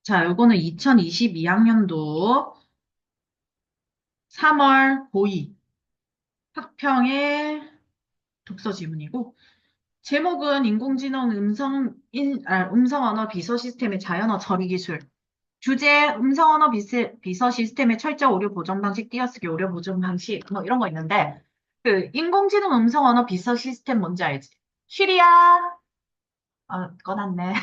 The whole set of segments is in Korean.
자, 요거는 2022학년도 3월 고2 학평의 독서 지문이고, 제목은 인공지능 음성 언어 비서 시스템의 자연어 처리 기술. 주제, 음성 언어 비서 시스템의 철저 오류 보정 방식, 띄어쓰기 오류 보정 방식, 뭐 이런 거 있는데, 그 인공지능 음성 언어 비서 시스템 뭔지 알지? 쉬리야? 꺼놨네.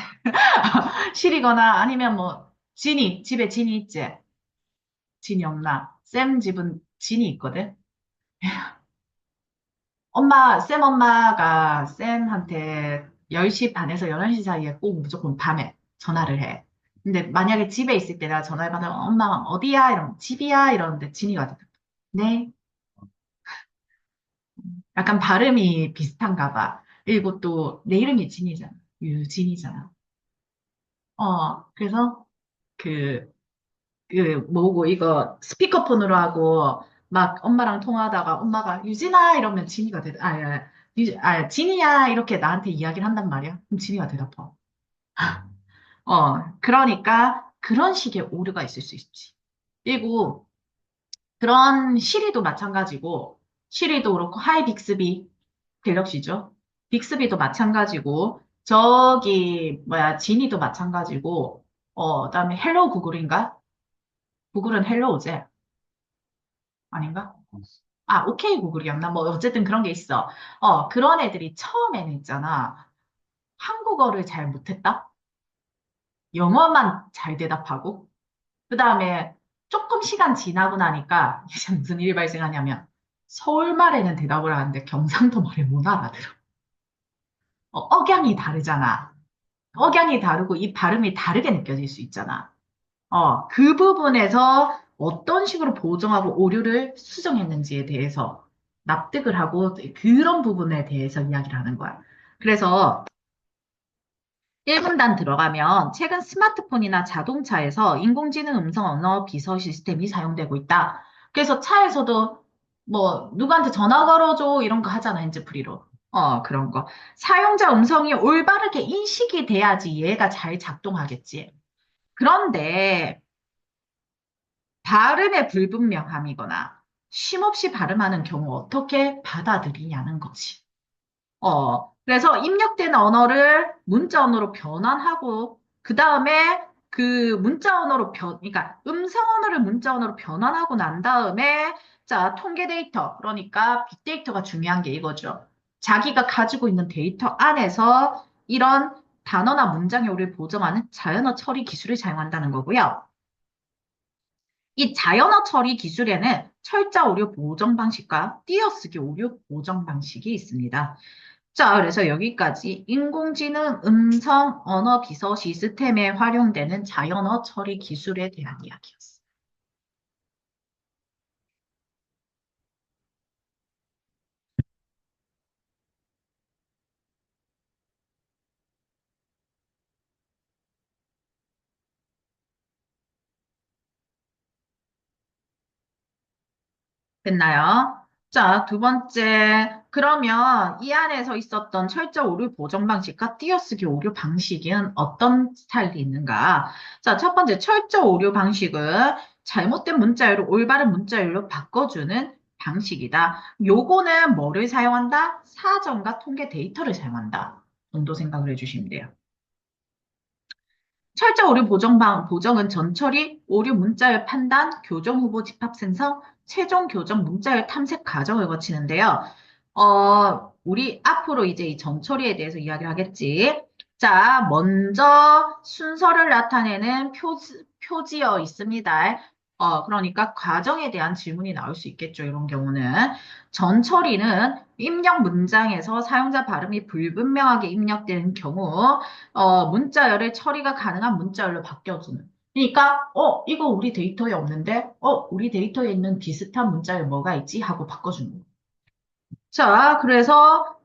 쉬리거나 아니면 뭐, 집에 진이 있지? 진이 없나? 쌤 집은 진이 있거든? 쌤 엄마가 쌤한테 10시 반에서 11시 사이에 꼭 무조건 밤에 전화를 해. 근데 만약에 집에 있을 때 내가 전화를 받으면 엄마 어디야? 이러면 집이야? 이러는데 진이가 대답해. 네. 약간 발음이 비슷한가 봐. 그리고 또 내 이름이 진이잖아. 유진이잖아. 그래서 그 뭐고, 이거 스피커폰으로 하고, 막 엄마랑 통화하다가 엄마가 유진아 이러면 진이가 진이야 이렇게 나한테 이야기를 한단 말이야. 그럼 진이가 대답해. 그러니까 그런 식의 오류가 있을 수 있지. 그리고 그런 시리도 마찬가지고, 시리도 그렇고, 하이 빅스비, 갤럭시죠. 빅스비도 마찬가지고, 진이도 마찬가지고, 그다음에 헬로 구글인가? 구글은 헬로우제. 아닌가? 오케이 구글이었나? 뭐, 어쨌든 그런 게 있어. 그런 애들이 처음에는 있잖아. 한국어를 잘 못했다? 영어만 잘 대답하고, 그 다음에 조금 시간 지나고 나니까, 이제 무슨 일이 발생하냐면, 서울 말에는 대답을 하는데 경상도 말을 못 알아들어. 억양이 다르잖아. 억양이 다르고 이 발음이 다르게 느껴질 수 있잖아. 그 부분에서 어떤 식으로 보정하고 오류를 수정했는지에 대해서 납득을 하고 그런 부분에 대해서 이야기를 하는 거야. 그래서 1분단 들어가면 최근 스마트폰이나 자동차에서 인공지능 음성 언어 비서 시스템이 사용되고 있다. 그래서 차에서도 뭐 누구한테 전화 걸어줘 이런 거 하잖아, 핸즈프리로. 그런 거. 사용자 음성이 올바르게 인식이 돼야지 얘가 잘 작동하겠지. 그런데 발음의 불분명함이거나 쉼없이 발음하는 경우 어떻게 받아들이냐는 거지. 그래서 입력된 언어를 문자 언어로 변환하고, 그 다음에 그 문자 언어로 그러니까 음성 언어를 문자 언어로 변환하고 난 다음에, 자, 통계 데이터, 그러니까 빅데이터가 중요한 게 이거죠. 자기가 가지고 있는 데이터 안에서 이런 단어나 문장의 오류를 보정하는 자연어 처리 기술을 사용한다는 거고요. 이 자연어 처리 기술에는 철자 오류 보정 방식과 띄어쓰기 오류 보정 방식이 있습니다. 자, 그래서 여기까지 인공지능 음성 언어 비서 시스템에 활용되는 자연어 처리 기술에 대한 이야기였습니다. 됐나요? 자, 두 번째. 그러면 이 안에서 있었던 철저 오류 보정 방식과 띄어쓰기 오류 방식은 어떤 스타일이 있는가? 자, 첫 번째 철저 오류 방식은 잘못된 문자열을 올바른 문자열로 바꿔주는 방식이다. 요거는 뭐를 사용한다? 사전과 통계 데이터를 사용한다. 정도 생각을 해주시면 돼요. 철저 오류 보정은 전처리, 오류 문자열 판단, 교정 후보 집합 생성, 최종 교정 문자열 탐색 과정을 거치는데요. 우리 앞으로 이제 이 전처리에 대해서 이야기를 하겠지. 자, 먼저 순서를 나타내는 표지어 있습니다. 그러니까 과정에 대한 질문이 나올 수 있겠죠. 이런 경우는. 전처리는 입력 문장에서 사용자 발음이 불분명하게 입력되는 경우, 문자열의 처리가 가능한 문자열로 바뀌어주는. 그러니까, 이거 우리 데이터에 없는데, 우리 데이터에 있는 비슷한 문자열 뭐가 있지? 하고 바꿔주는 거. 자, 그래서,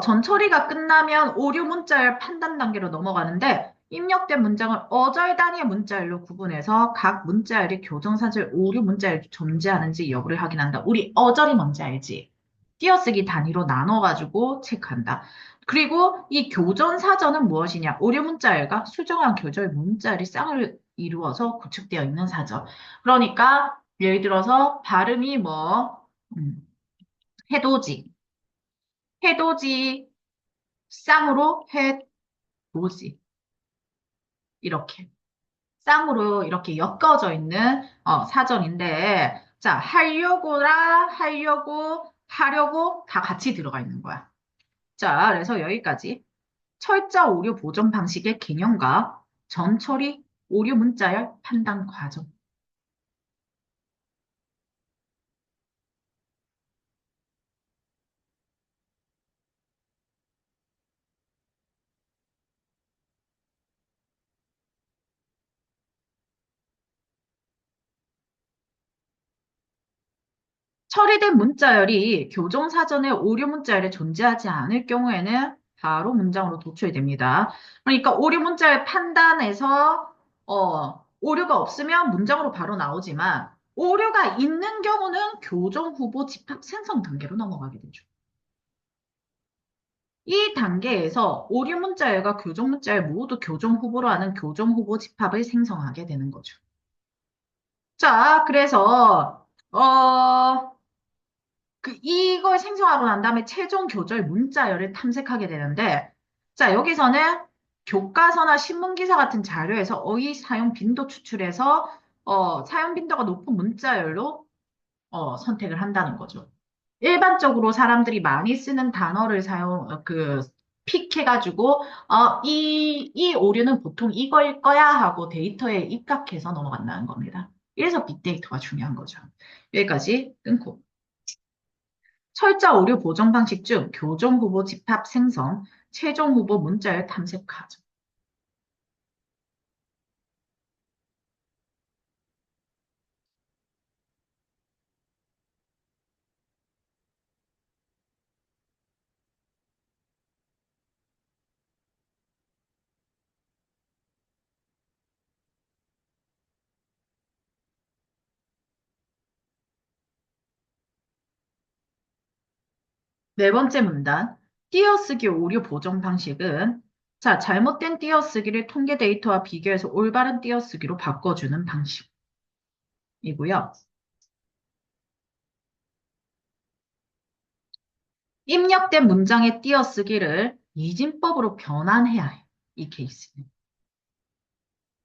전 처리가 끝나면 오류 문자열 판단 단계로 넘어가는데, 입력된 문장을 어절 단위의 문자열로 구분해서 각 문자열이 교정사실 오류 문자열이 존재하는지 여부를 확인한다. 우리 어절이 뭔지 알지? 띄어쓰기 단위로 나눠가지고 체크한다. 그리고 이 교전 사전은 무엇이냐? 오류 문자열과 수정한 교절 문자열이 쌍을 이루어서 구축되어 있는 사전. 그러니까 예를 들어서 발음이 뭐 해돋이, 해돋이 쌍으로 해돋이 이렇게 쌍으로 이렇게 엮어져 있는 사전인데 자 하려고라 하려고 다 같이 들어가 있는 거야. 자 그래서 여기까지. 철자 오류 보존 방식의 개념과 전처리 오류 문자열 판단 과정. 처리된 문자열이 교정 사전에 오류 문자열이 존재하지 않을 경우에는 바로 문장으로 도출이 됩니다. 그러니까 오류 문자열 판단에서 오류가 없으면 문장으로 바로 나오지만 오류가 있는 경우는 교정 후보 집합 생성 단계로 넘어가게 되죠. 이 단계에서 오류 문자열과 교정 문자열 모두 교정 후보로 하는 교정 후보 집합을 생성하게 되는 거죠. 자, 그래서 이걸 생성하고 난 다음에 최종 교절 문자열을 탐색하게 되는데, 자, 여기서는 교과서나 신문기사 같은 자료에서 어휘 사용 빈도 추출해서, 사용 빈도가 높은 문자열로, 선택을 한다는 거죠. 일반적으로 사람들이 많이 쓰는 단어를 픽해가지고, 이 오류는 보통 이거일 거야 하고 데이터에 입각해서 넘어간다는 겁니다. 이래서 빅데이터가 중요한 거죠. 여기까지 끊고. 철자 오류 보정 방식 중 교정 후보 집합 생성, 최종 후보 문자열 탐색 과정. 네 번째 문단. 띄어쓰기 오류 보정 방식은 자, 잘못된 띄어쓰기를 통계 데이터와 비교해서 올바른 띄어쓰기로 바꿔주는 방식이고요. 입력된 문장의 띄어쓰기를 이진법으로 변환해야 해요. 이 케이스는.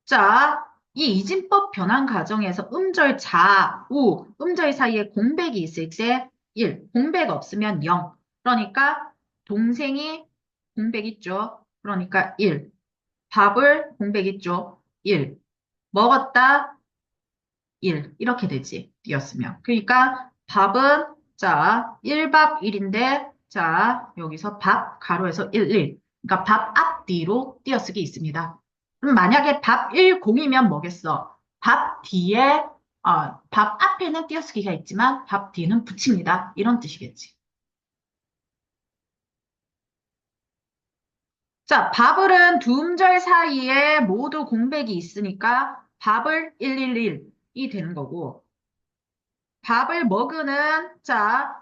자, 이 이진법 변환 과정에서 음절 자, 우, 음절 사이에 공백이 있을 때 1, 공백 없으면 0. 그러니까 동생이 공백 있죠. 그러니까 1. 밥을 공백 있죠. 1. 먹었다 1. 이렇게 되지. 띄었으면. 그러니까 밥은 자, 1밥 1인데 자, 여기서 밥 가로에서 1, 1. 그러니까 밥 앞뒤로 띄어쓰기 있습니다. 그럼 만약에 밥 1공이면 뭐겠어? 밥 앞에는 띄어쓰기가 있지만 밥 뒤는 붙입니다. 이런 뜻이겠지. 자, 밥을은 두 음절 사이에 모두 공백이 있으니까 밥을 111이 되는 거고 밥을 먹으는 자,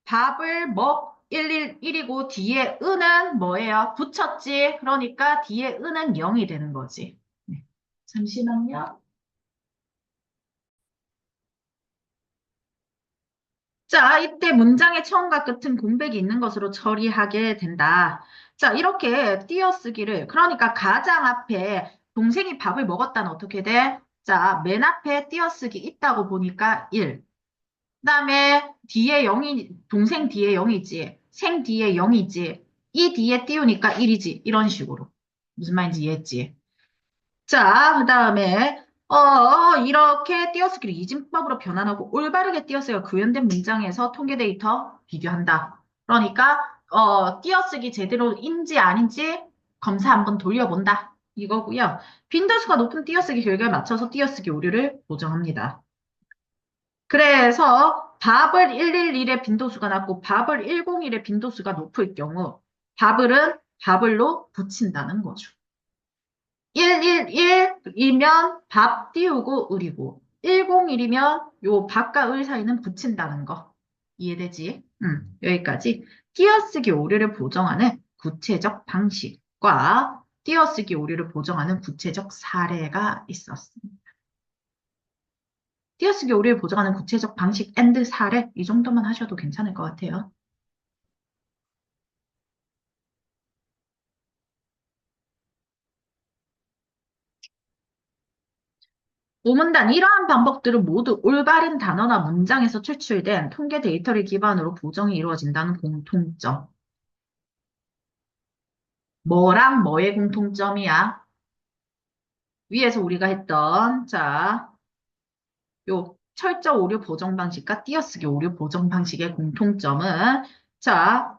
밥을 먹 111이고 뒤에 은은 뭐예요? 붙였지. 그러니까 뒤에 은은 0이 되는 거지. 네. 잠시만요. 자, 이때 문장의 처음과 끝은 공백이 있는 것으로 처리하게 된다. 자, 이렇게 띄어쓰기를, 그러니까 가장 앞에 동생이 밥을 먹었다는 어떻게 돼? 자, 맨 앞에 띄어쓰기 있다고 보니까 1. 그다음에 뒤에 0이, 동생 뒤에 0이지, 생 뒤에 0이지, 이 뒤에 띄우니까 1이지. 이런 식으로. 무슨 말인지 이해했지? 자, 그 다음에, 이렇게 띄어쓰기를 이진법으로 변환하고 올바르게 띄어쓰기가 구현된 문장에서 통계 데이터 비교한다. 그러니까, 띄어쓰기 제대로인지 아닌지 검사 한번 돌려본다. 이거고요. 빈도수가 높은 띄어쓰기 결과에 맞춰서 띄어쓰기 오류를 보정합니다. 그래서 밥을 111의 빈도수가 낮고 밥을 101의 빈도수가 높을 경우 밥을로 붙인다는 거죠. 111이면 밥 띄우고 을이고 101이면 요 밥과 을 사이는 붙인다는 거. 이해되지? 여기까지 띄어쓰기 오류를 보정하는 구체적 방식과 띄어쓰기 오류를 보정하는 구체적 사례가 있었습니다. 띄어쓰기 오류를 보정하는 구체적 방식 앤드 사례 이 정도만 하셔도 괜찮을 것 같아요. 오문단 이러한 방법들은 모두 올바른 단어나 문장에서 추출된 통계 데이터를 기반으로 보정이 이루어진다는 공통점. 뭐랑 뭐의 공통점이야? 위에서 우리가 했던 요 철저 오류 보정 방식과 띄어쓰기 오류 보정 방식의 공통점은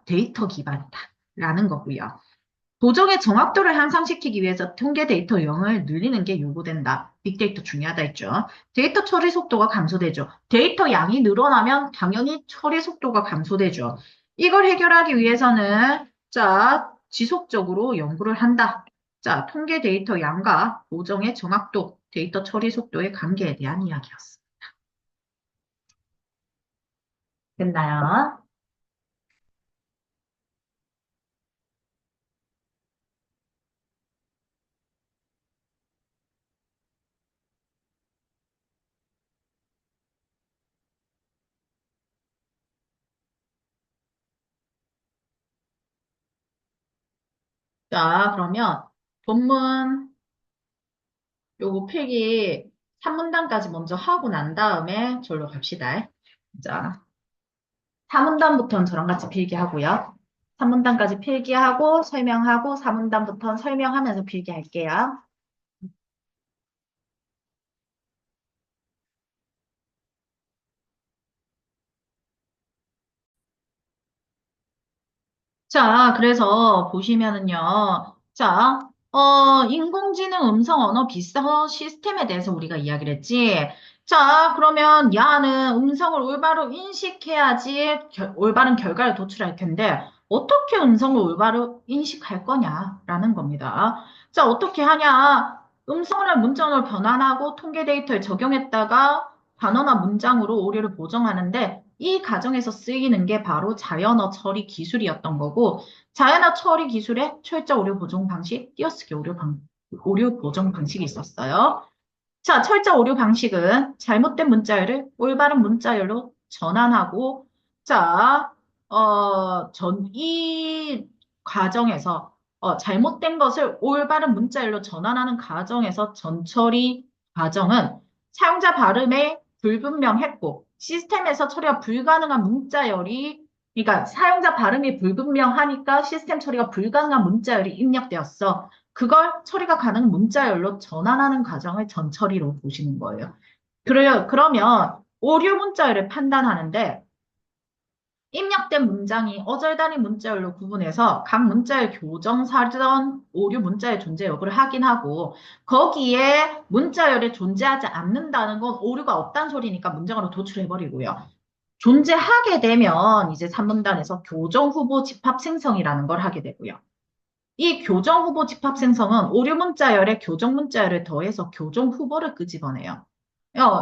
데이터 기반이다라는 거고요. 보정의 정확도를 향상시키기 위해서 통계 데이터 용을 늘리는 게 요구된다. 빅데이터 중요하다 했죠. 데이터 처리 속도가 감소되죠. 데이터 양이 늘어나면 당연히 처리 속도가 감소되죠. 이걸 해결하기 위해서는 지속적으로 연구를 한다. 통계 데이터 양과 보정의 정확도, 데이터 처리 속도의 관계에 대한 이야기였습니다. 됐나요? 그러면 본문 요거 필기 3문단까지 먼저 하고 난 다음에 절로 갑시다. 자, 4문단부터는 저랑 같이 필기하고요. 3문단까지 필기하고 설명하고 4문단부터는 설명하면서 필기할게요. 그래서 보시면은요. 인공지능 음성 언어 비서 시스템에 대해서 우리가 이야기를 했지. 그러면 야는 음성을 올바로 인식해야지 올바른 결과를 도출할 텐데, 어떻게 음성을 올바로 인식할 거냐라는 겁니다. 어떻게 하냐? 음성을 문장으로 변환하고 통계 데이터에 적용했다가 단어나 문장으로 오류를 보정하는데, 이 과정에서 쓰이는 게 바로 자연어 처리 기술이었던 거고, 자연어 처리 기술에 철저 오류 보정 방식, 띄어쓰기 오류 보정 방식이 있었어요. 철자 오류 방식은 잘못된 문자열을 올바른 문자열로 전환하고, 자, 이 과정에서, 잘못된 것을 올바른 문자열로 전환하는 과정에서 전처리 과정은 사용자 발음에 불분명했고, 시스템에서 처리가 불가능한 문자열이, 그러니까 사용자 발음이 불분명하니까 시스템 처리가 불가능한 문자열이 입력되었어. 그걸 처리가 가능한 문자열로 전환하는 과정을 전처리로 보시는 거예요. 그러면 오류 문자열을 판단하는데 입력된 문장이 어절단위 문자열로 구분해서 각 문자열 교정 사전 오류 문자의 존재 여부를 확인하고 거기에 문자열이 존재하지 않는다는 건 오류가 없다는 소리니까 문장으로 도출해버리고요. 존재하게 되면 이제 3문단에서 교정 후보 집합 생성이라는 걸 하게 되고요. 이 교정 후보 집합 생성은 오류 문자열에 교정 문자열을 더해서 교정 후보를 끄집어내요.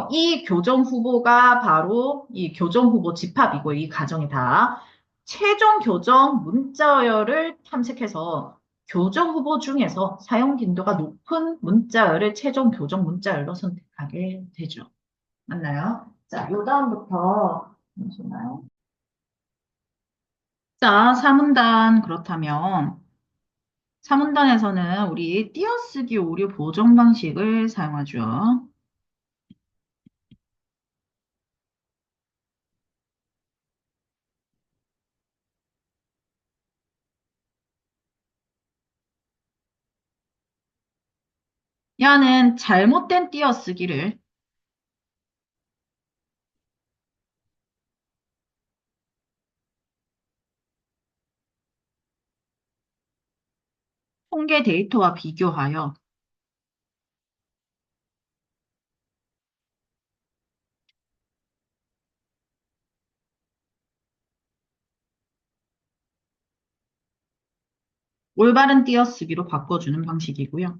이 교정 후보가 바로 이 교정 후보 집합이고 이 과정이 다 최종 교정 문자열을 탐색해서 교정 후보 중에서 사용 빈도가 높은 문자열을 최종 교정 문자열로 선택하게 되죠. 맞나요? 요 다음부터 보시나요? 4문단 그렇다면 3문단에서는 우리 띄어쓰기 오류 보정 방식을 사용하죠. 야는 잘못된 띄어쓰기를 통계 데이터와 비교하여 올바른 띄어쓰기로 바꿔주는 방식이고요.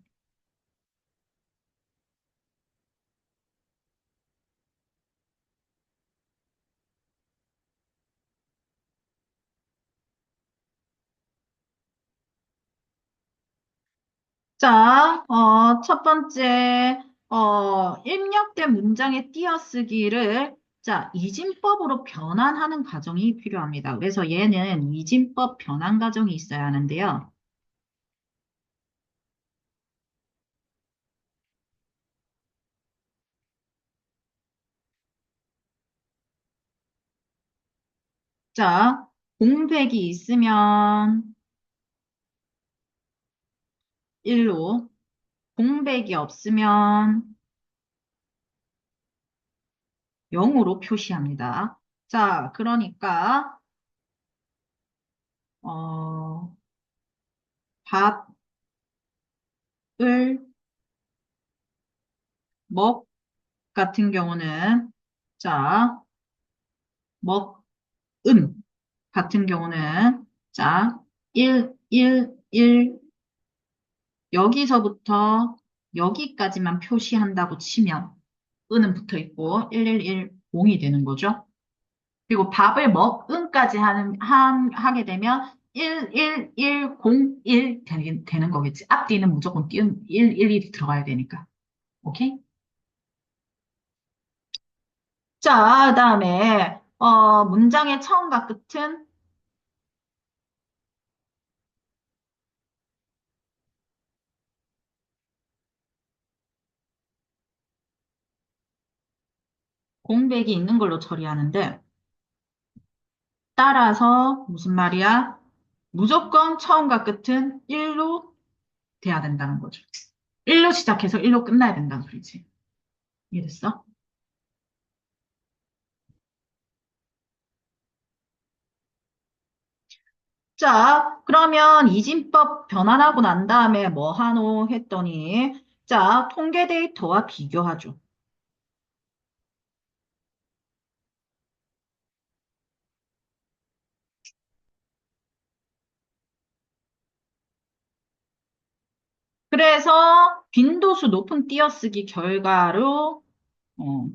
자, 첫 번째, 입력된 문장의 띄어쓰기를 자, 이진법으로 변환하는 과정이 필요합니다. 그래서 얘는 이진법 변환 과정이 있어야 하는데요. 자, 공백이 있으면 1로, 공백이 없으면 0으로 표시합니다. 자, 그러니까, 어, 밥을 먹 같은 경우는, 자, 먹은 같은 경우는, 자, 1 여기서부터 여기까지만 표시한다고 치면, 은은 붙어 있고, 0이 되는 거죠. 그리고 밥을 먹은까지 하게 되면 1 되는 거겠지. 앞뒤는 무조건 띄운 1 들어가야 되니까. 오케이? 자, 그다음에 문장의 처음과 끝은 공백이 있는 걸로 처리하는데 따라서 무슨 말이야? 무조건 처음과 끝은 1로 돼야 된다는 거죠. 1로 시작해서 1로 끝나야 된다는 소리지. 이해됐어? 자, 그러면 이진법 변환하고 난 다음에 뭐 하노 했더니, 자, 통계 데이터와 비교하죠. 그래서 빈도수 높은 띄어쓰기 결과로, 어,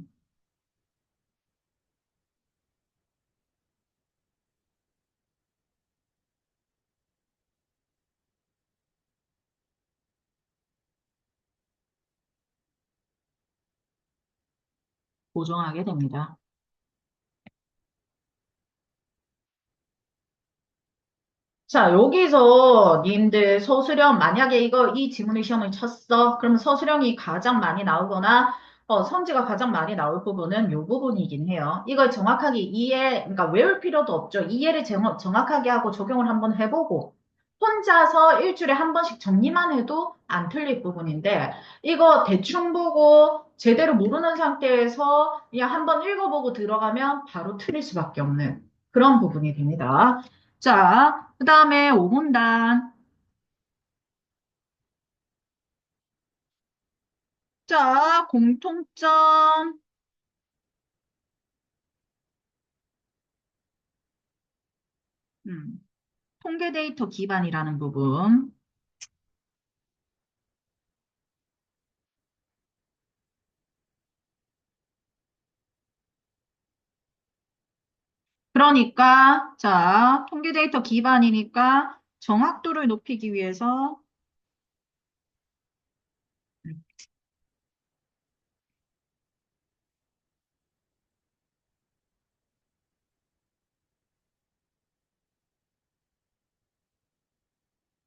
보정하게 됩니다. 자, 여기서 님들 서술형, 만약에 이 지문의 시험을 쳤어. 그러면 서술형이 가장 많이 나오거나, 성지가 가장 많이 나올 부분은 이 부분이긴 해요. 이걸 정확하게 그러니까 외울 필요도 없죠. 이해를 정확하게 하고 적용을 한번 해보고, 혼자서 일주일에 한 번씩 정리만 해도 안 틀릴 부분인데, 이거 대충 보고 제대로 모르는 상태에서 그냥 한번 읽어보고 들어가면 바로 틀릴 수밖에 없는 그런 부분이 됩니다. 자, 그 다음에 5분단. 자, 공통점. 음, 통계 데이터 기반이라는 부분. 그러니까, 자, 통계 데이터 기반이니까 정확도를 높이기 위해서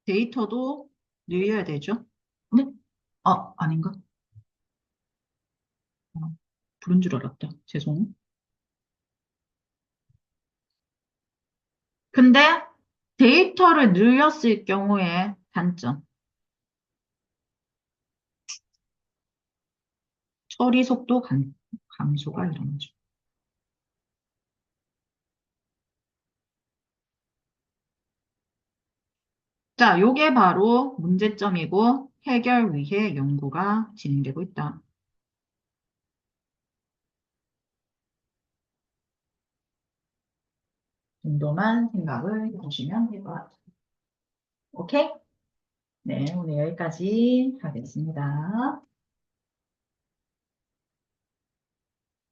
데이터도 늘려야 되죠. 네? 아닌가? 어, 부른 줄 알았다. 죄송. 근데 데이터를 늘렸을 경우에 단점. 처리 속도 감소가 일어나죠. 자, 요게 바로 문제점이고 해결 위해 연구가 진행되고 있다. 정도만 생각을 해주시면 될 것 같아요. 오케이? 네, 오늘 여기까지 하겠습니다.